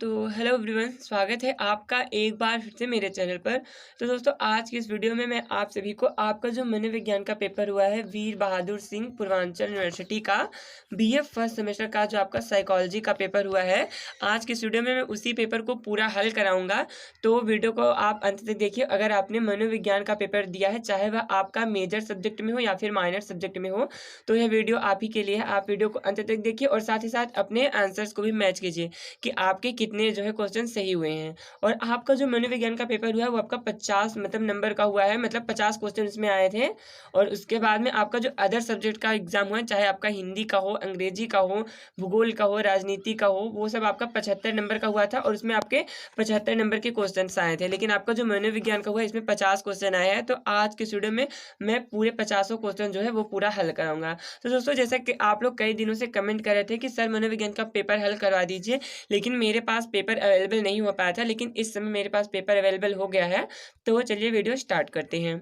तो hello everyone, स्वागत है आपका एक बार फिर से मेरे चैनल पर। तो दोस्तों, आज की इस वीडियो में मैं आप सभी को आपका जो मनोविज्ञान का पेपर हुआ है वीर बहादुर सिंह पूर्वांचल यूनिवर्सिटी का बीएफ फर्स्ट सेमेस्टर का जो आपका साइकोलॉजी का पेपर हुआ है, आज की इस वीडियो में मैं उसी पेपर को पूरा हल कराऊंगा। तो वीडियो को आप अंत तक देखिए। अगर आपने मनोविज्ञान का पेपर दिया है, चाहे वह आपका मेजर सब्जेक्ट में हो या फिर माइनर सब्जेक्ट में हो, तो यह वीडियो आप ही के लिए है। आप वीडियो को अंत तक देखिए और साथ ही साथ अपने आंसर्स को भी मैच कीजिए कि आपके कितने जो है क्वेश्चन सही हुए हैं। और आपका जो मनोविज्ञान का पेपर हुआ है वो आपका 50 नंबर का हुआ है, मतलब 50 क्वेश्चन इसमें आए थे। और उसके बाद में आपका जो अदर सब्जेक्ट का एग्जाम हुआ है, चाहे आपका हिंदी का हो, अंग्रेजी का हो, भूगोल का हो, राजनीति का हो, वो सब आपका 75 नंबर का हुआ था और उसमें आपके 75 नंबर के क्वेश्चन आए थे। लेकिन आपका जो मनोविज्ञान का हुआ है इसमें 50 क्वेश्चन आए हैं। तो आज के वीडियो में मैं पूरे 50 क्वेश्चन जो है वो पूरा हल कराऊंगा। तो दोस्तों, जैसा कि आप लोग कई दिनों से कमेंट कर रहे थे कि सर मनोविज्ञान का पेपर हल करवा दीजिए, लेकिन मेरे पास पेपर अवेलेबल नहीं हो पाया था, लेकिन इस समय मेरे पास पेपर अवेलेबल हो गया है। तो चलिए वीडियो स्टार्ट करते हैं।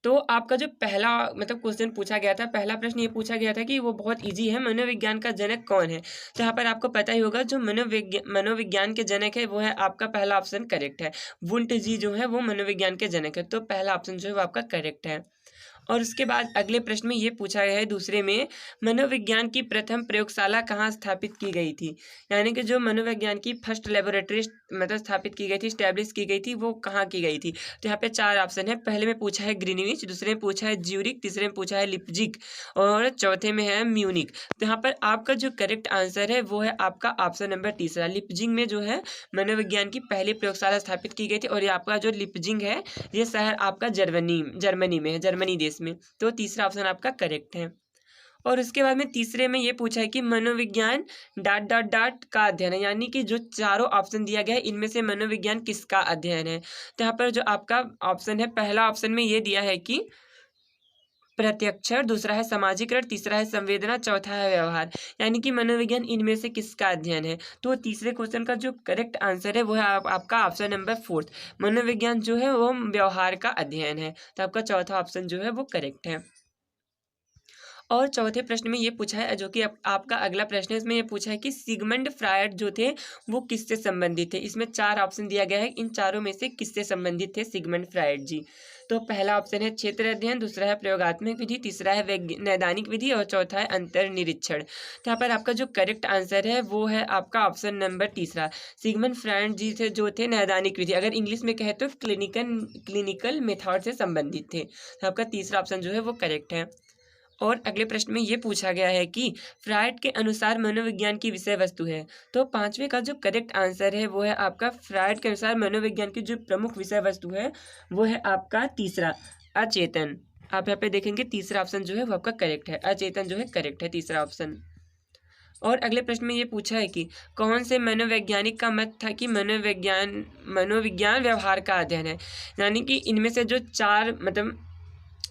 तो आपका जो पहला क्वेश्चन पूछा गया था, पहला प्रश्न ये पूछा गया था कि वो बहुत इजी है, मनोविज्ञान का जनक कौन है। तो यहाँ पर आपको पता ही होगा, जो मनोविज्ञान के जनक है वो है आपका पहला ऑप्शन करेक्ट है। वुंट जी जो है वो मनोविज्ञान के जनक है। तो पहला ऑप्शन जो है वो आपका करेक्ट है। और उसके बाद अगले प्रश्न में ये पूछा गया है दूसरे में, मनोविज्ञान की प्रथम प्रयोगशाला कहाँ स्थापित की गई थी। यानी कि जो मनोविज्ञान की फर्स्ट लेबोरेटरी स्थापित की गई थी, स्टैब्लिश की गई थी, वो कहाँ की गई थी। तो यहाँ पे 4 ऑप्शन है। पहले में पूछा है ग्रीनविच, दूसरे में पूछा है ज्यूरिक, तीसरे में पूछा है लिप्जिग और चौथे में है म्यूनिक। तो यहाँ पर आपका जो करेक्ट आंसर है वो है आपका ऑप्शन नंबर तीसरा। लिप्जिग में जो है मनोविज्ञान की पहली प्रयोगशाला स्थापित की गई थी। और ये आपका जो लिप्जिग है ये शहर आपका जर्मनी में है, जर्मनी देश में। तो तीसरा ऑप्शन आपका करेक्ट है। और उसके बाद में तीसरे में ये पूछा है कि मनोविज्ञान ... का अध्ययन है। यानी कि जो चारों ऑप्शन दिया गया है इनमें से मनोविज्ञान किसका अध्ययन है। तो यहाँ पर जो आपका ऑप्शन है, पहला ऑप्शन में ये दिया है कि प्रत्यक्षण, दूसरा है समाजीकरण, तीसरा है संवेदना, चौथा है व्यवहार। यानी कि मनोविज्ञान इनमें से किसका अध्ययन है। तो तीसरे क्वेश्चन का जो करेक्ट आंसर है वो है आपका ऑप्शन नंबर 4। मनोविज्ञान जो है वो व्यवहार का अध्ययन है। तो आपका चौथा ऑप्शन जो है वो करेक्ट है। और चौथे प्रश्न में ये पूछा है, जो कि आपका अगला प्रश्न है, इसमें ये पूछा है कि सिगमंड फ्रायड जो थे वो किससे संबंधित थे। इसमें 4 ऑप्शन दिया गया है, इन चारों में से किससे संबंधित थे सिगमंड फ्रायड जी। तो पहला ऑप्शन है क्षेत्र अध्ययन, दूसरा है प्रयोगात्मक विधि, तीसरा है नैदानिक विधि और चौथा है अंतर निरीक्षण। तो यहाँ पर आपका जो करेक्ट आंसर है वो है आपका ऑप्शन नंबर तीसरा। सिगमंड फ्रायड जी थे जो थे नैदानिक विधि, अगर इंग्लिश में कहे तो क्लिनिकल मेथड से संबंधित थे। तो आपका तीसरा ऑप्शन जो है वो करेक्ट है। और अगले प्रश्न में ये पूछा गया है कि फ्रायड के अनुसार मनोविज्ञान की विषय वस्तु है। तो पांचवे का जो करेक्ट आंसर है वो है आपका फ्रायड के अनुसार मनोविज्ञान की जो प्रमुख विषय वस्तु है वो है आपका तीसरा, अचेतन। आप यहाँ पे देखेंगे तीसरा ऑप्शन जो है वो आपका करेक्ट है, अचेतन जो है करेक्ट है तीसरा ऑप्शन। और अगले प्रश्न में ये पूछा है कि कौन से मनोवैज्ञानिक का मत था कि मनोविज्ञान व्यवहार का अध्ययन है। यानी कि इनमें से जो 4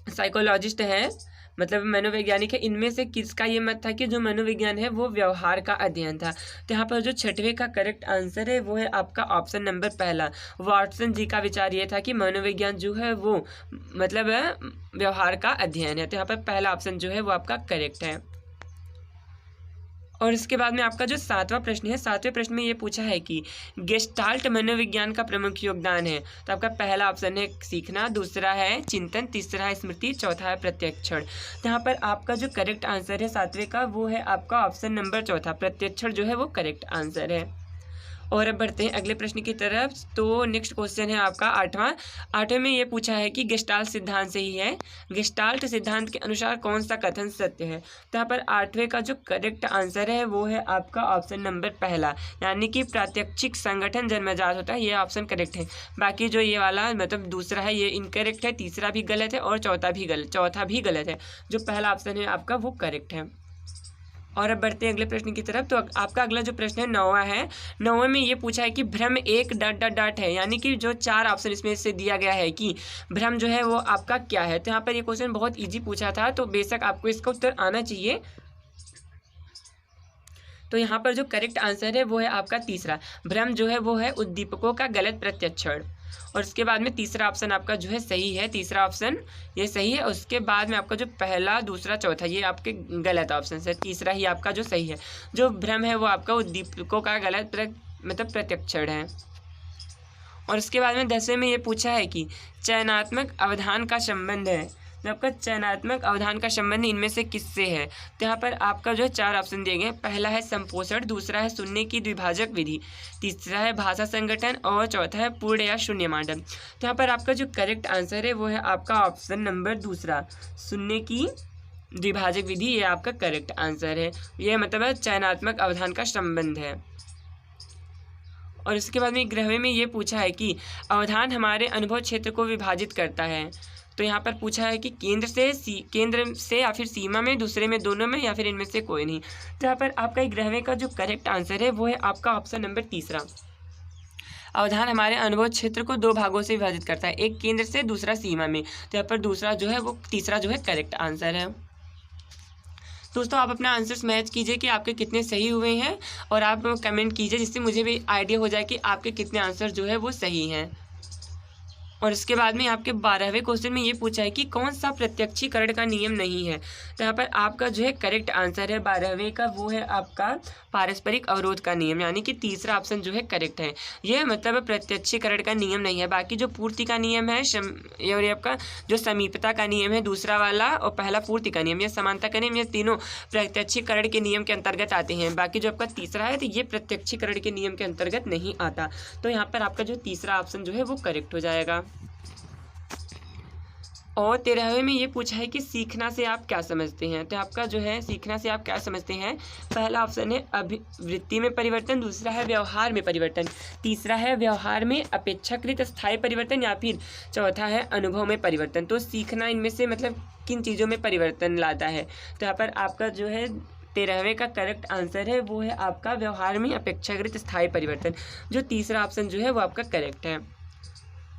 साइकोलॉजिस्ट हैं, मनोवैज्ञानिक है, इनमें से किसका ये मत था कि जो मनोविज्ञान है वो व्यवहार का अध्ययन था। तो यहाँ पर जो छठवें का करेक्ट आंसर है वो है आपका ऑप्शन नंबर पहला। वाटसन जी का विचार ये था कि मनोविज्ञान जो है वो व्यवहार का अध्ययन है। तो यहाँ पर पहला ऑप्शन जो है वो आपका करेक्ट है। और इसके बाद में आपका जो 7वां प्रश्न है, 7वें प्रश्न में ये पूछा है कि गेस्टाल्ट मनोविज्ञान का प्रमुख योगदान है। तो आपका पहला ऑप्शन है सीखना, दूसरा है चिंतन, तीसरा है स्मृति, चौथा है प्रत्यक्षण। तो यहाँ पर आपका जो करेक्ट आंसर है 7वें का वो है आपका ऑप्शन नंबर चौथा, प्रत्यक्षण जो है वो करेक्ट आंसर है। और अब बढ़ते हैं अगले प्रश्न की तरफ। तो नेक्स्ट क्वेश्चन है आपका 8वां में ये पूछा है कि गेस्टाल्ट सिद्धांत सही है। गेस्टाल्ट सिद्धांत के अनुसार कौन सा कथन सत्य है। तो यहाँ पर 8वें का जो करेक्ट आंसर है वो है आपका ऑप्शन नंबर पहला, यानी कि प्रात्यक्षिक संगठन जन्मजात होता है, ये ऑप्शन करेक्ट है। बाकी जो ये वाला दूसरा है ये इनकरेक्ट है, तीसरा भी गलत है और चौथा भी गलत है। जो पहला ऑप्शन है आपका वो करेक्ट है। और अब बढ़ते हैं अगले प्रश्न की तरफ। तो आपका अगला जो प्रश्न है 9वां है। 9वें में ये पूछा है कि भ्रम एक ... है। यानी कि जो 4 ऑप्शन इसमें से दिया गया है कि भ्रम जो है वो आपका क्या है। तो यहाँ पर ये क्वेश्चन बहुत इजी पूछा था, तो बेशक आपको इसका उत्तर आना चाहिए। तो यहाँ पर जो करेक्ट आंसर है वो है आपका तीसरा, भ्रम जो है वो है उद्दीपकों का गलत प्रत्यक्षण। और उसके बाद में तीसरा ऑप्शन आपका जो है सही है, तीसरा ऑप्शन ये सही है। उसके बाद में आपका जो पहला, दूसरा, चौथा ये आपके गलत ऑप्शन है, तीसरा ही आपका जो सही है। जो भ्रम है वो आपका उद्दीपकों का गलत मतलब प्रत्यक्षण है। और उसके बाद में 10वें में ये पूछा है कि चयनात्मक अवधान का संबंध है, तो आपका चयनात्मक अवधान का संबंध इनमें से किससे है। तो यहाँ पर आपका जो है 4 ऑप्शन दिए गए हैं। पहला है संपोषण, दूसरा है सुनने की द्विभाजक विधि, तीसरा है भाषा संगठन और चौथा है पूर्ण या शून्य मॉडल। तो यहाँ पर आपका जो करेक्ट आंसर है वो है आपका ऑप्शन नंबर दूसरा, सुनने की द्विभाजक विधि, ये आपका करेक्ट आंसर है। ये मतलब है चयनात्मक अवधान का संबंध है। और इसके बाद में 11वें में ये पूछा है कि अवधान हमारे अनुभव क्षेत्र को विभाजित करता है। तो यहाँ पर पूछा है कि केंद्र से या फिर सीमा में, दूसरे में, दोनों में, या फिर इनमें से कोई नहीं। तो यहाँ पर आपका 11वें का जो करेक्ट आंसर है वो है आपका ऑप्शन नंबर तीसरा। अवधान हमारे अनुभव क्षेत्र को 2 भागों से विभाजित करता है, एक केंद्र से, दूसरा सीमा में। तो यहाँ पर दूसरा जो है वो तीसरा जो है करेक्ट आंसर है। दोस्तों आप अपना आंसर्स मैच कीजिए कि आपके कितने सही हुए हैं, और आप कमेंट कीजिए जिससे मुझे भी आइडिया हो जाए कि आपके कितने आंसर जो है वो सही हैं। और इसके बाद में आपके 12वें क्वेश्चन में ये पूछा है कि कौन सा प्रत्यक्षीकरण का नियम नहीं है। तो यहाँ पर आपका जो है करेक्ट आंसर है 12वें का वो है आपका पारस्परिक अवरोध का नियम, यानी कि तीसरा ऑप्शन जो है करेक्ट है। ये मतलब प्रत्यक्षीकरण का नियम नहीं है। बाकी जो पूर्ति का नियम है और आपका जो समीपता का नियम है दूसरा वाला, और पहला पूर्ति का नियम, ये समानता का नियम, ये तीनों प्रत्यक्षीकरण के नियम के अंतर्गत आते हैं। बाकी जो आपका तीसरा है तो ये प्रत्यक्षीकरण के नियम के अंतर्गत नहीं आता। तो यहाँ पर आपका जो तीसरा ऑप्शन जो है वो करेक्ट हो जाएगा। और 13वें में ये पूछा है कि सीखना से आप क्या समझते हैं। तो आपका जो है सीखना से आप क्या समझते हैं, पहला ऑप्शन है अभिवृत्ति में परिवर्तन, दूसरा है व्यवहार में परिवर्तन, तीसरा है व्यवहार में अपेक्षाकृत स्थायी परिवर्तन, या फिर चौथा है अनुभव में परिवर्तन। तो सीखना इनमें से मतलब किन चीज़ों में परिवर्तन लाता है। तो यहाँ पर आपका जो है 13वें का करेक्ट आंसर है वो है आपका व्यवहार में अपेक्षाकृत स्थायी परिवर्तन। जो तीसरा ऑप्शन जो है वो आपका करेक्ट है।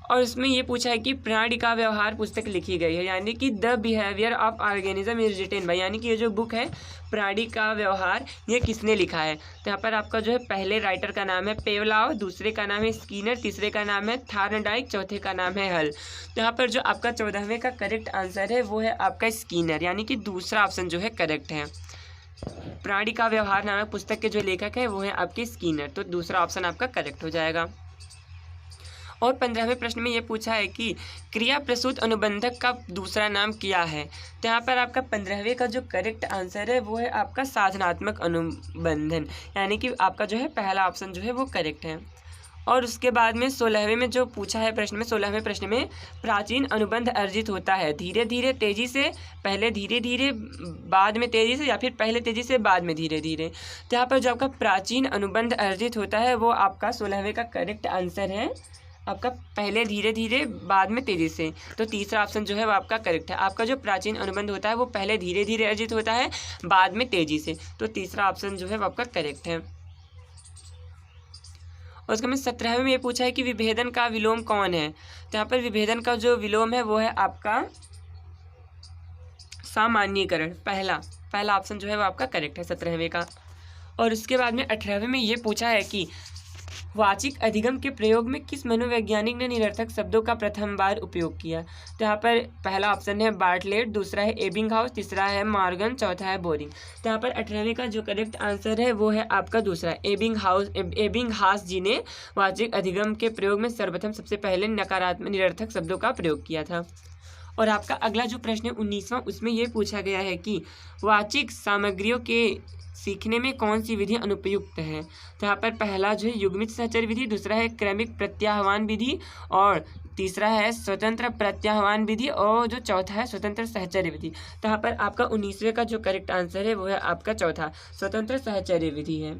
और इसमें ये पूछा है कि प्राणी का व्यवहार पुस्तक लिखी गई है, यानी कि the behaviour of organism is written by, यानी कि ये जो बुक है प्राणी का व्यवहार, ये किसने लिखा है। तो यहाँ पर आपका जो है पहले राइटर का नाम है पेवलाव, दूसरे का नाम है स्कीनर, तीसरे का नाम है थार्नडाइक, चौथे का नाम है हल। तो यहाँ पर जो आपका 14वें का करेक्ट आंसर है वो है आपका स्कीनर, यानी कि दूसरा ऑप्शन जो है करेक्ट है। प्राणी का व्यवहार नामक पुस्तक के जो लेखक है वो है आपके स्कीनर, तो दूसरा ऑप्शन आपका करेक्ट हो जाएगा। और 15वें प्रश्न में ये पूछा है कि क्रिया प्रसूत अनुबंधक का दूसरा नाम क्या है। तो यहाँ पर आपका 15वें का जो करेक्ट आंसर है वो है आपका साधनात्मक अनुबंधन, यानी कि आपका जो है पहला ऑप्शन जो है वो करेक्ट है। और उसके बाद में 16वें में जो पूछा है प्रश्न में, 16वें प्रश्न में प्राचीन अनुबंध अर्जित होता है धीरे धीरे तेजी से, पहले धीरे धीरे बाद में तेजी से, या फिर पहले तेजी से बाद में धीरे धीरे। तो यहाँ पर जो आपका प्राचीन अनुबंध अर्जित होता है वो आपका 16वें का करेक्ट आंसर है आपका पहले धीरे धीरे बाद में तेजी से। तो तीसरा ऑप्शन जो है वो आपका करेक्ट है। आपका जो प्राचीन अनुबंध होता है वो पहले धीरे धीरे अर्जित होता है, बाद में तेजी से। तो तीसरा ऑप्शन जो है वो आपका करेक्ट है। और उसके में 17वें में ये पूछा है कि विभेदन का विलोम कौन है। तो यहाँ पर विभेदन का जो विलोम है वो है आपका सामान्यीकरण, पहला ऑप्शन जो है वो आपका करेक्ट है 17वें का। और उसके बाद में 18वें में ये पूछा है कि वाचिक अधिगम के प्रयोग में किस मनोवैज्ञानिक ने निरर्थक शब्दों का प्रथम बार उपयोग किया। तो यहाँ पर पहला ऑप्शन है बार्टलेट, दूसरा है एबिंगहाउस, तीसरा है मॉर्गन, चौथा है बोरिंग। तो यहाँ पर 18वें का जो करेक्ट आंसर है वो है आपका दूसरा एबिंगहास जी ने वाचिक अधिगम के प्रयोग में सर्वप्रथम सबसे पहले नकारात्मक निरर्थक शब्दों का प्रयोग किया था। और आपका अगला जो प्रश्न है 19वां, उसमें ये पूछा गया है कि वाचिक सामग्रियों के सीखने में कौन सी विधि अनुपयुक्त है। तो यहाँ पर पहला जो है युग्मित सहचर्य विधि, दूसरा है क्रमिक प्रत्याह्वान विधि, और तीसरा है स्वतंत्र प्रत्याह्वान विधि, और जो चौथा है स्वतंत्र सहचर्य विधि। तो यहाँ पर आपका 19वें का जो करेक्ट आंसर है वो है आपका चौथा स्वतंत्र सहचर्य विधि है।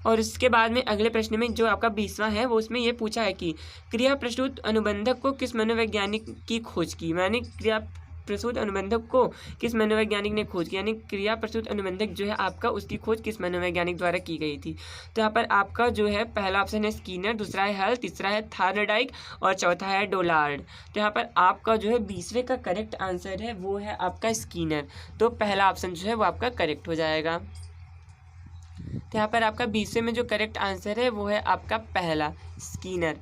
और इसके बाद में अगले प्रश्न में जो आपका 20वां है वो उसमें ये पूछा है कि क्रिया प्रस्तुत अनुबंधक को किस मनोवैज्ञानिक की खोज की, यानी क्रिया प्रस्तुत अनुबंधक को किस मनोवैज्ञानिक ने खोज की, यानी क्रिया प्रस्तुत अनुबंधक जो है आपका उसकी खोज किस मनोवैज्ञानिक द्वारा की गई थी। तो यहाँ पर आपका जो है पहला ऑप्शन है स्कीनर, दूसरा है हल, तीसरा है थार्नडाइक, और चौथा है डोलार्ड। तो यहाँ पर आपका जो है 20वें का करेक्ट आंसर है वो है आपका स्कीनर। तो पहला ऑप्शन जो है वो आपका करेक्ट हो जाएगा। तो यहाँ पर आपका 20वें में जो करेक्ट आंसर है वो है आपका पहला स्कीनर।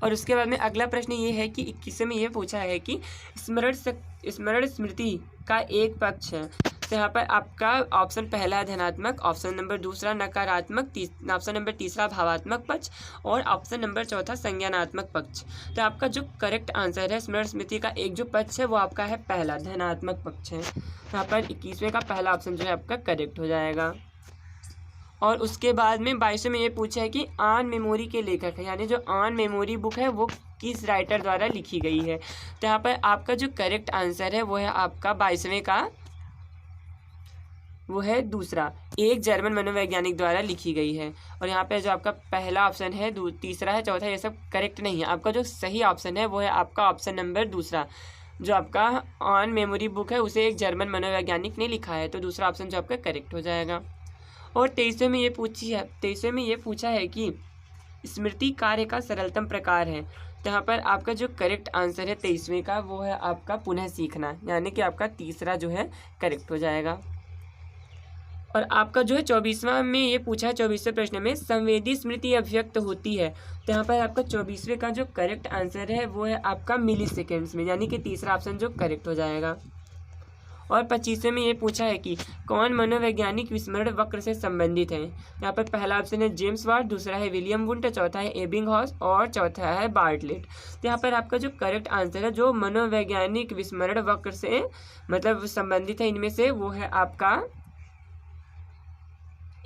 और उसके बाद में अगला प्रश्न ये है कि 21वें में ये पूछा है कि स्मरण स्मृति का एक पक्ष है। तो यहाँ पर आपका ऑप्शन पहला है धनात्मक, ऑप्शन नंबर दूसरा नकारात्मक, ऑप्शन नंबर तीसरा भावात्मक पक्ष और ऑप्शन नंबर चौथा संज्ञानात्मक पक्ष। तो आपका जो करेक्ट आंसर है स्मरण स्मृति का एक जो पक्ष है वो आपका है पहला धनात्मक पक्ष है। यहाँ पर 21वें का पहला ऑप्शन जो है आपका करेक्ट हो जाएगा। और उसके बाद में 22वें में ये पूछा है कि ऑन मेमोरी के लेखक है, यानी जो ऑन मेमोरी बुक है वो किस राइटर द्वारा लिखी गई है। तो यहाँ पर आपका जो करेक्ट आंसर है वो है आपका 22वें का वो है दूसरा, एक जर्मन मनोवैज्ञानिक द्वारा लिखी गई है। और यहाँ पे जो आपका पहला ऑप्शन है तीसरा है चौथा ये सब करेक्ट नहीं है। आपका जो सही ऑप्शन है वो है आपका ऑप्शन नंबर दूसरा, जो आपका ऑन मेमोरी बुक है उसे एक जर्मन मनोवैज्ञानिक ने लिखा है। तो दूसरा ऑप्शन जो आपका करेक्ट हो जाएगा। और 23वें में ये पूछा है कि स्मृति कार्य का सरलतम प्रकार है। तो यहाँ पर आपका जो करेक्ट आंसर है 23वें का वो है आपका पुनः सीखना, यानी कि आपका तीसरा जो है करेक्ट हो जाएगा। और आपका जो है 24वां में ये पूछा है 24वें प्रश्न में संवेदी स्मृति अभिव्यक्त होती है। तो यहाँ पर आपका 24वें का जो करेक्ट आंसर है वो है आपका मिली सेकेंड्स में, यानी कि तीसरा ऑप्शन जो करेक्ट हो जाएगा। और 25वें में ये पूछा है कि कौन मनोवैज्ञानिक विस्मरण वक्र से संबंधित है। यहाँ पर पहला ऑप्शन है जेम्स वाट, दूसरा है विलियम वुंट, चौथा है एबिंगहॉस और चौथा है बार्टलेट। तो यहाँ पर आपका जो करेक्ट आंसर है जो मनोवैज्ञानिक विस्मरण वक्र से मतलब संबंधित है इनमें से वो है आपका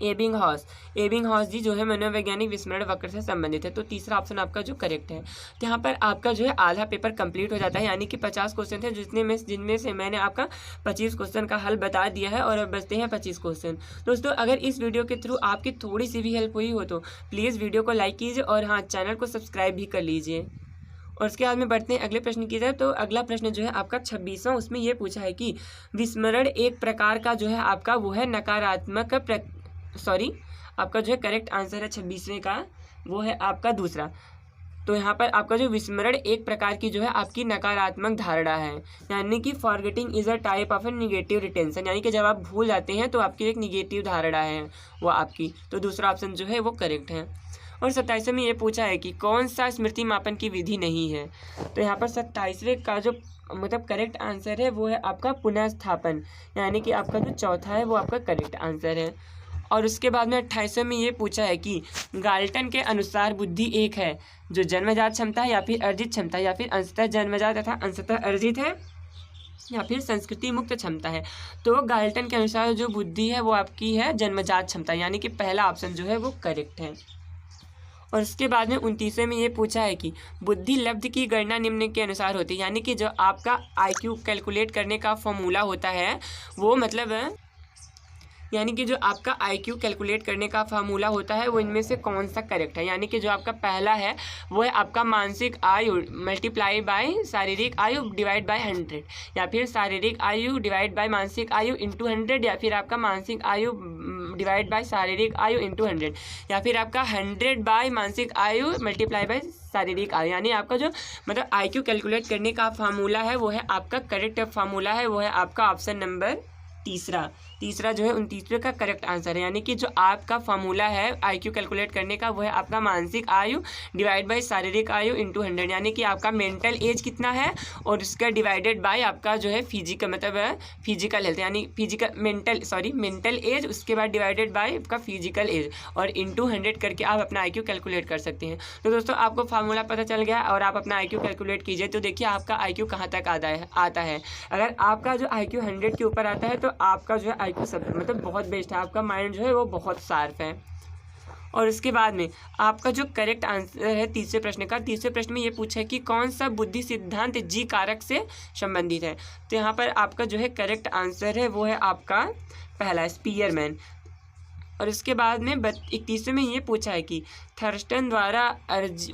एबिंगहॉस जी जो है मनोवैज्ञानिक विस्मरण वक्र से संबंधित है। तो तीसरा ऑप्शन आपका जो करेक्ट है। तो यहाँ पर आपका जो है आधा पेपर कंप्लीट हो जाता है, यानी कि 50 क्वेश्चन थे जिनमें से मैंने आपका 25 क्वेश्चन का हल बता दिया है और अब बचते हैं 25 क्वेश्चन। दोस्तों अगर इस वीडियो के थ्रू आपकी थोड़ी सी भी हेल्प हुई हो तो प्लीज़ वीडियो को लाइक कीजिए और हाँ चैनल को सब्सक्राइब भी कर लीजिए। और उसके बाद में बढ़ते हैं अगले प्रश्न की तरफ। तो अगला प्रश्न जो है आपका 26वां, उसमें यह पूछा है कि विस्मरण एक प्रकार का जो है आपका वो है नकारात्मक आपका जो है करेक्ट आंसर है 26वें का वो है आपका दूसरा। तो यहाँ पर आपका जो विस्मरण एक प्रकार की जो है आपकी नकारात्मक धारणा है, यानी कि forgetting is a type of A negative retention, यानी कि जब आप भूल जाते हैं तो आपकी एक निगेटिव धारणा है वो आपकी। तो दूसरा ऑप्शन जो है वो करेक्ट है। और 27वें में ये पूछा है कि कौन सा स्मृति मापन की विधि नहीं है। तो यहाँ पर 27वें का जो मतलब करेक्ट आंसर है वो है आपका पुनः स्थापन, यानी कि आपका जो चौथा है वो आपका करेक्ट आंसर है। और उसके बाद में 28वें में ये पूछा है कि गाल्टन के अनुसार बुद्धि एक है जो जन्मजात क्षमता है या फिर अर्जित क्षमता है या फिर अंशतः जन्मजात तथा अंशतः अर्जित है या फिर संस्कृति मुक्त क्षमता है। तो गाल्टन के अनुसार जो बुद्धि है वो आपकी है जन्मजात क्षमता, यानी कि पहला ऑप्शन जो है वो करेक्ट है। और उसके बाद में 29वें में ये पूछा है कि बुद्धि लब्ध की गणना निम्न के अनुसार होती है, यानी कि जो आपका IQ कैलकुलेट करने का फॉर्मूला होता है वो मतलब यानी कि जो आपका IQ कैलकुलेट करने का फार्मूला होता है वो इनमें से कौन सा करेक्ट है। यानी कि जो आपका पहला है वो है आपका मानसिक आयु मल्टीप्लाई बाय शारीरिक आयु डिवाइड बाय 100, या फिर शारीरिक आयु डिवाइड बाय मानसिक आयु इंटू 100, या फिर आपका मानसिक आयु डिवाइड बाय शारीरिक आयु इंटू 100, या फिर आपका 100 बाय मानसिक आयु मल्टीप्लाई बाय शारीरिक आयु। यानी आपका जो मतलब IQ कैलकुलेट करने का फार्मूला है वो है आपका करेक्ट फार्मूला है वो है आपका ऑप्शन नंबर तीसरा जो है 29वें का करेक्ट आंसर है। यानी कि जो आपका फार्मूला है IQ कैलकुलेट करने का वो है आपका मानसिक आयु डिवाइड बाय शारीरिक आयु इंटू 100, यानी कि आपका मेंटल एज कितना है और उसका डिवाइडेड बाय आपका जो है फिजिकल मतलब फिजिकल हेल्थ, यानी मेंटल एज, उसके बाद डिवाइडेड बाय आपका फिजिकल एज और इंटू 100 करके आप अपना IQ कैलकुलेट कर सकते हैं। तो दोस्तों आपको फार्मूला पता चल गया और आप अपना IQ कैलकुलेट कीजिए तो देखिए आपका IQ कहाँ तक आता है। अगर आपका जो IQ 100 के ऊपर आता है तो आपका जो है IQ सब मतलब बहुत बेस्ट है, आपका माइंड जो है वो बहुत शार्प है। और उसके बाद में आपका जो करेक्ट आंसर है तीसरे प्रश्न में ये पूछा है कि कौन सा बुद्धि सिद्धांत जी कारक से संबंधित है। तो यहाँ पर आपका जो है करेक्ट आंसर है वो है आपका पहला स्पीयरमैन। और उसके बाद में 31वें में ये पूछा है कि थर्स्टन द्वारा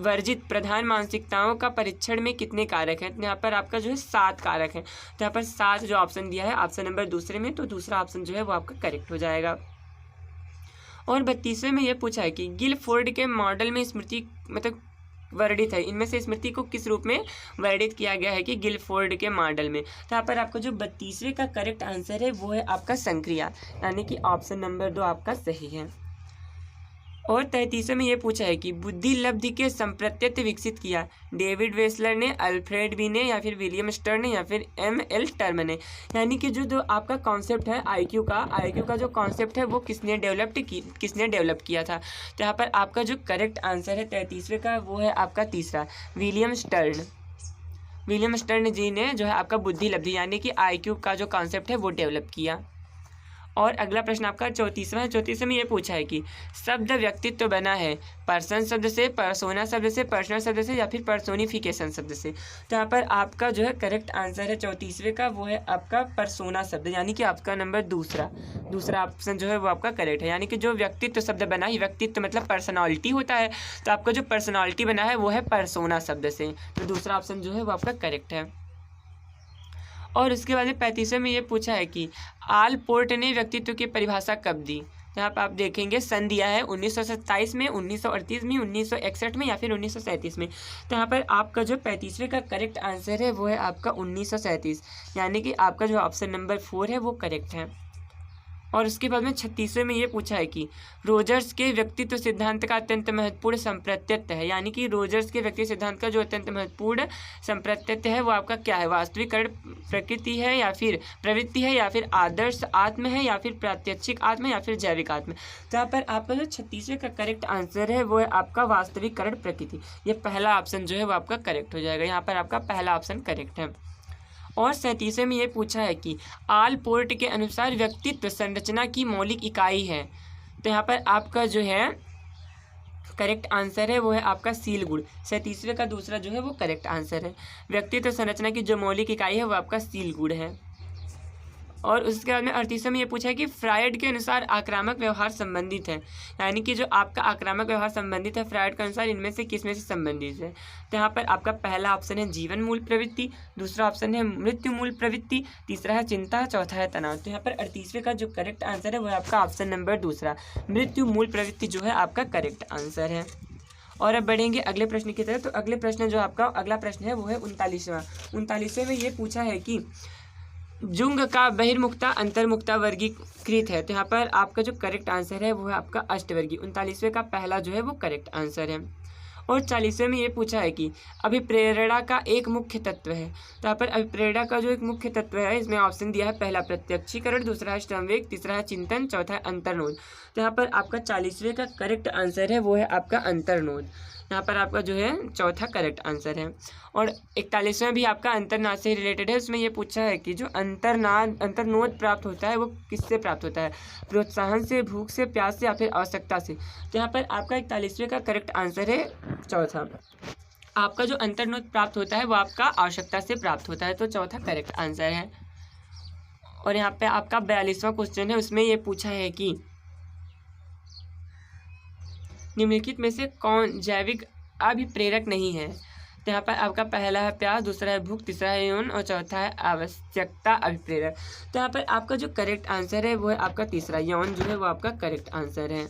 वर्जित प्रधान मानसिकताओं का परीक्षण में कितने कारक हैं। तो यहाँ पर आपका जो है 7 कारक हैं। तो यहाँ पर 7 जो ऑप्शन दिया है ऑप्शन नंबर दूसरे में, तो दूसरा ऑप्शन जो है वो आपका करेक्ट हो जाएगा। और 32वें में ये पूछा है कि गिलफोर्ड के मॉडल में स्मृति मतलब वर्णित है, इनमें से स्मृति को किस रूप में वर्णित किया गया है कि गिलफोर्ड के मॉडल में। तो यहाँ पर आपका जो 32वें का करेक्ट आंसर है वो है आपका संक्रिया, यानी कि ऑप्शन नंबर 2 आपका सही है। और 33वें में ये पूछा है कि बुद्धि लब्धि के संप्रत्यत विकसित किया डेविड वेसलर ने, अल्फ्रेड बी ने, या फिर विलियम स्टर ने, या फिर एम.एल. टर्म ने। यानी कि जो आपका कॉन्सेप्ट है आईक्यू का जो कॉन्सेप्ट है वो किसने डेवलप किया था। तो यहाँ पर आपका जो करेक्ट आंसर है 33वें का वो है आपका तीसरा, विलियम स्टर्न जी ने जो है आपका बुद्धि लब्धि यानी कि आईक्यू का जो कॉन्सेप्ट है वो डेवलप किया। और अगला प्रश्न आपका 34वें में ये पूछा है कि शब्द व्यक्तित्व बना है पर्सन शब्द से, पर्सोना शब्द से, पर्सनल शब्द से, या फिर पर्सोनिफिकेशन शब्द से। तो यहाँ पर आपका जो है करेक्ट आंसर है 34वें का वो है आपका पर्सोना शब्द, यानी कि आपका नंबर दूसरा ऑप्शन जो है वो आपका करेक्ट है। यानी कि जो व्यक्तित्व शब्द बना है, व्यक्तित्व मतलब पर्सनालिटी होता है, तो आपका जो पर्सनालिटी बना है वो है पर्सोना शब्द से, तो दूसरा ऑप्शन जो है वो आपका करेक्ट है। और उसके बाद में 35वें में ये पूछा है कि आलपोर्ट ने व्यक्तित्व की परिभाषा कब दी। यहाँ पर आप देखेंगे सन दिया है 1927 में, 1938 में, 1961 में, या फिर 1937 में। तो यहाँ पर आपका जो 35वें का करेक्ट आंसर है वो है आपका 1937, यानी कि आपका जो ऑप्शन नंबर 4 है वो करेक्ट है। और उसके बाद में 36वें में ये पूछा है कि रोजर्स के व्यक्तित्व सिद्धांत का अत्यंत महत्वपूर्ण संप्रत्यय है, यानी कि रोजर्स के व्यक्तित्व सिद्धांत का जो अत्यंत महत्वपूर्ण संप्रत्यय है वो आपका क्या है, वास्तविकरण प्रकृति है, या फिर प्रवृत्ति है, या फिर आदर्श आत्म है, या फिर प्रात्यक्षिक आत्म, या फिर जैविक आत्म। तो यहाँ पर आपका जो 36वें का करेक्ट आंसर है वो है आपका वास्तविकरण प्रकृति। ये पहला ऑप्शन जो है वो आपका करेक्ट हो जाएगा, यहाँ पर आपका पहला ऑप्शन करेक्ट है। और 37वें में ये पूछा है कि आलपोर्ट के अनुसार व्यक्तित्व संरचना की मौलिक इकाई है। तो यहाँ पर आपका जो है करेक्ट आंसर है वो है आपका सील गुण। 37वें का दूसरा जो है वो करेक्ट आंसर है। व्यक्तित्व संरचना की जो मौलिक इकाई है वो आपका सील गुण है। और उसके बाद में 38वें में ये पूछा है कि फ्रायड के अनुसार आक्रामक व्यवहार संबंधित है, यानी कि जो आपका आक्रामक व्यवहार संबंधित है फ्रायड के अनुसार इनमें से किस में से संबंधित है। तो यहाँ पर आपका पहला ऑप्शन है जीवन मूल प्रवृत्ति, दूसरा ऑप्शन है मृत्यु मूल प्रवृत्ति, तीसरा है चिंता, चौथा है तनाव। तो यहाँ पर 38वें का जो करेक्ट आंसर है वो है आपका ऑप्शन नंबर दूसरा, मृत्यु मूल प्रवृत्ति जो है आपका करेक्ट आंसर है। और अब बढ़ेंगे अगले प्रश्न की तरफ। तो अगले प्रश्न जो आपका अगला प्रश्न है वो है 39वें में ये पूछा है कि जुंग का बहिर्मुखता अंतर्मुखता वर्गीकृत है। तो यहाँ पर आपका जो करेक्ट आंसर है वो है आपका अष्टवर्गीय। 39वें का पहला जो है वो करेक्ट आंसर है। और 40वें में ये पूछा है कि अभिप्रेरणा का एक मुख्य तत्व है। तो यहाँ पर अभिप्रेरणा का जो एक मुख्य तत्व है इसमें ऑप्शन दिया है, पहला प्रत्यक्षीकरण, दूसरा है श्रमवेग, तीसरा है चिंतन, चौथा है अंतर्नोद। तो यहाँ पर आपका 40वें का करेक्ट आंसर है वो है आपका अंतर्नोद। यहाँ पर आपका जो है चौथा करेक्ट आंसर है। और 41वें भी आपका अंतर्नाद से रिलेटेड है। उसमें ये पूछा है कि जो अंतर्नोद प्राप्त होता है वो किससे प्राप्त होता है, प्रोत्साहन से, भूख से, प्यास से, या फिर आवश्यकता से। तो यहाँ पर आपका 41वें का करेक्ट आंसर है चौथा। आपका जो अंतर्नोद प्राप्त होता है वो आपका आवश्यकता से प्राप्त होता है, तो चौथा करेक्ट आंसर है। और यहाँ पे आपका 42वां क्वेश्चन है, उसमें ये पूछा है कि निम्नलिखित में से कौन जैविक अभिप्रेरक नहीं है। तो यहाँ पर आपका पहला है प्यास, दूसरा है भूख, तीसरा है यौन, और चौथा है आवश्यकता अभिप्रेरक। तो यहाँ पर आपका जो करेक्ट आंसर है वो है आपका तीसरा, यौन जो है वो आपका करेक्ट आंसर है।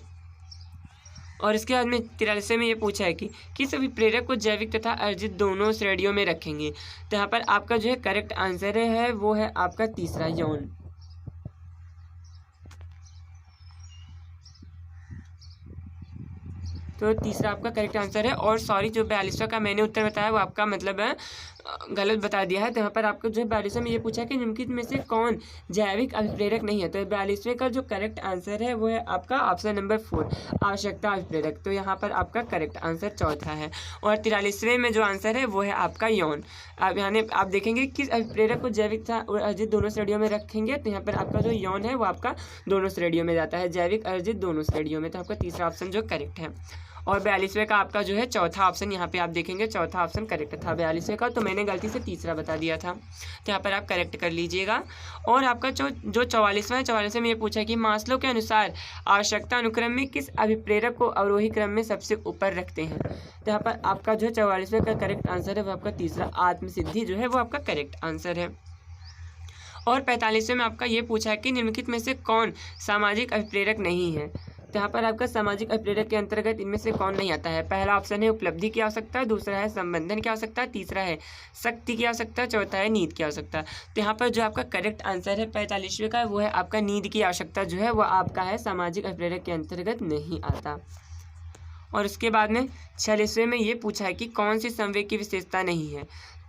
और इसके बाद में 43वें में ये पूछा है कि किस अभिप्रेरक को जैविक तथा अर्जित दोनों श्रेणियों में रखेंगे। तो यहाँ पर आपका जो है करेक्ट आंसर है वो है आपका तीसरा, यौन। तो तीसरा आपका करेक्ट आंसर है। और सॉरी, जो 42वां का मैंने उत्तर बताया वो आपका मतलब है गलत बता दिया है। तो यहाँ पर आपको जो 42वें में ये पूछा है कि निम्नलिखित में से कौन जैविक अभिप्रेरक नहीं है। तो 42वें का जो करेक्ट आंसर है वो है आपका ऑप्शन नंबर 4, आवश्यकता अभिप्रेरक। तो यहाँ पर आपका करेक्ट आंसर चौथा है। और 43वें में जो आंसर है वो है आपका यौन। अब यानी आप देखेंगे किस अभिप्रेरक को जैविक तथा अर्जित दोनों श्रेणियों में रखेंगे। तो यहाँ पर आपका जो यौन है वो आपका दोनों श्रेणियों में जाता है, जैविक अर्जित दोनों श्रेणियों में। तो आपका तीसरा ऑप्शन जो करेक्ट है। और 42वें का आपका जो है चौथा ऑप्शन, यहाँ पे आप देखेंगे चौथा ऑप्शन करेक्ट था 42वें का, तो मैंने गलती से तीसरा बता दिया था, तो यहाँ पर आप करेक्ट कर लीजिएगा। और आपका जो 44वां है, 44वें में ये पूछा है कि मास्लो के अनुसार आवश्यकता अनुक्रम में किस अभिप्रेरक को अवरोही क्रम में सबसे ऊपर रखते हैं। तो यहाँ पर आपका जो 44वें का करेक्ट आंसर है वो आपका तीसरा, आत्मसिद्धि जो है वो आपका करेक्ट आंसर है। और 45वें में आपका ये पूछा है कि निम्नलिखित में से कौन सामाजिक अभिप्रेरक नहीं है। तो यहाँ पर आपका सामाजिक अभिप्रेरक के अंतर्गत इनमें से कौन नहीं आता है। पहला ऑप्शन है उपलब्धि की आवश्यकता, दूसरा है संबंधन की आवश्यकता, तीसरा है शक्ति की आवश्यकता, चौथा है नींद की आवश्यकता। तो यहाँ पर जो आपका करेक्ट आंसर है 45वें का वो है आपका नींद की आवश्यकता जो है वो आपका है सामाजिक अभिप्रेरक के अंतर्गत नहीं आता। और उसके बाद में 46वें में ये पूछा है कि कौन सी संवेग की विशेषता नहीं है।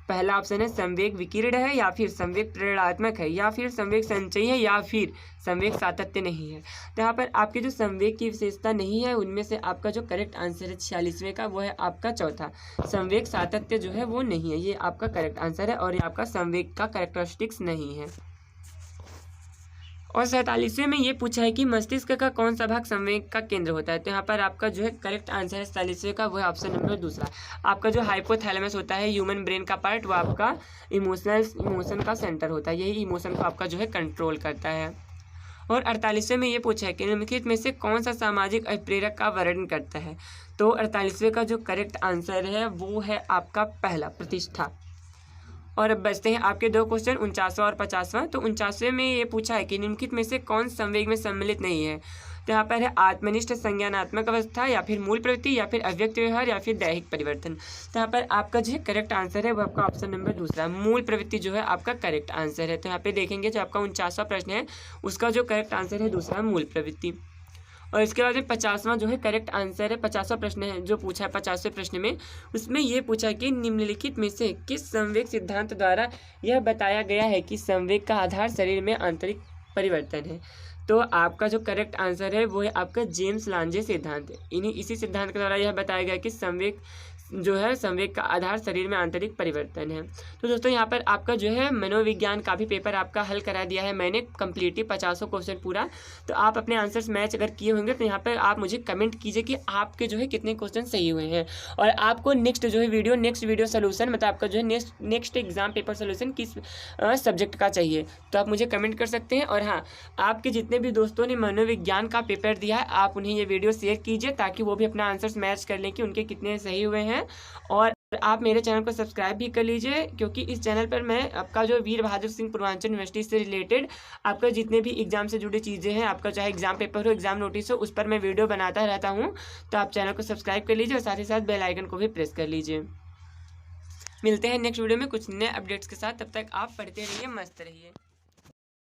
पहला ऑप्शन है संवेग विकिरण है, या फिर संवेग प्रेरणात्मक है, या फिर संवेग संचयी है, या फिर संवेग सातत्य नहीं है। तो यहाँ पर आपके जो संवेग की विशेषता नहीं है उनमें से आपका जो करेक्ट आंसर है 46वें का वो है आपका चौथा, संवेग सातत्य जो है वो नहीं है, ये आपका करेक्ट आंसर है और ये आपका संवेग का कैरेक्टरिस्टिक्स नहीं है। और 47वें में ये पूछा है कि मस्तिष्क का कौन सा भाग संवेग का केंद्र होता है। तो यहाँ पर आपका जो है करेक्ट आंसर है 47वें का वो है ऑप्शन नंबर दूसरा। आपका जो हाइपोथैलेमस होता है ह्यूमन ब्रेन का पार्ट, वो आपका इमोशन का सेंटर होता है, यही इमोशन को आपका जो है कंट्रोल करता है। और 48वें में ये पूछा है कि निम्नलिखित में से कौन सा सामाजिक अभिप्रेरक का वर्णन करता है। तो 48वें का जो करेक्ट आंसर है वो है आपका पहला, प्रतिष्ठा। और अब बचते हैं आपके दो क्वेश्चन 49वां और 50वां। तो 49वें में ये पूछा है कि निम्नलिखित में से कौन संवेग में सम्मिलित नहीं है। तो यहाँ पर है आत्मनिष्ठ संज्ञानात्मक अवस्था, या फिर मूल प्रवृत्ति, या फिर अव्यक्त व्यवहार, या फिर दैहिक परिवर्तन। तो यहाँ पर आपका जो है करेक्ट आंसर है वो आपका ऑप्शन नंबर दूसरा, मूल प्रवृत्ति जो है आपका करेक्ट आंसर है। तो यहाँ पे देखेंगे जो आपका 49वां प्रश्न है उसका जो करेक्ट आंसर है दूसरा, मूल प्रवृत्ति। और इसके बाद में 50वां जो है करेक्ट आंसर है, 50वां प्रश्न है जो पूछा है 50वें प्रश्न में, उसमें ये पूछा कि निम्नलिखित में से किस संवेग सिद्धांत द्वारा यह बताया गया है कि संवेग का आधार शरीर में आंतरिक परिवर्तन है। तो आपका जो करेक्ट आंसर है वो है आपका जेम्स लांजे सिद्धांत। इसी सिद्धांत के द्वारा यह बताया गया कि संवेग जो है संवेग का आधार शरीर में आंतरिक परिवर्तन है। तो दोस्तों यहाँ पर आपका जो है मनोविज्ञान का भी पेपर आपका हल करा दिया है मैंने कंप्लीटली 50 क्वेश्चन पूरा। तो आप अपने आंसर्स मैच अगर किए होंगे तो यहाँ पर आप मुझे कमेंट कीजिए कि आपके जो है कितने क्वेश्चन सही हुए हैं, और आपको नेक्स्ट वीडियो सोल्यूशन मतलब आपका जो है नेक्स्ट एग्जाम पेपर सोल्यूशन किस सब्जेक्ट का चाहिए तो आप मुझे कमेंट कर सकते हैं। और हाँ, आपके जितने भी दोस्तों ने मनोविज्ञान का पेपर दिया है आप उन्हें ये वीडियो शेयर कीजिए ताकि वो भी अपना आंसर्स मैच कर लें कि उनके कितने सही हुए हैं। और आप मेरे चैनल को सब्सक्राइब भी कर लीजिए, क्योंकि इस चैनल पर मैं आपका जो वीर बहादुर सिंह पूर्वांचल यूनिवर्सिटी से रिलेटेड आपका जितने भी एग्जाम से जुड़ी चीज़ें हैं, आपका चाहे एग्जाम पेपर हो, एग्जाम नोटिस हो, उस पर मैं वीडियो बनाता रहता हूं। तो आप चैनल को सब्सक्राइब कर लीजिए और साथ ही साथ बेल आइकन को भी प्रेस कर लीजिए। मिलते हैं नेक्स्ट वीडियो में कुछ नए अपडेट्स के साथ, तब तक आप पढ़ते रहिए, मस्त रहिए।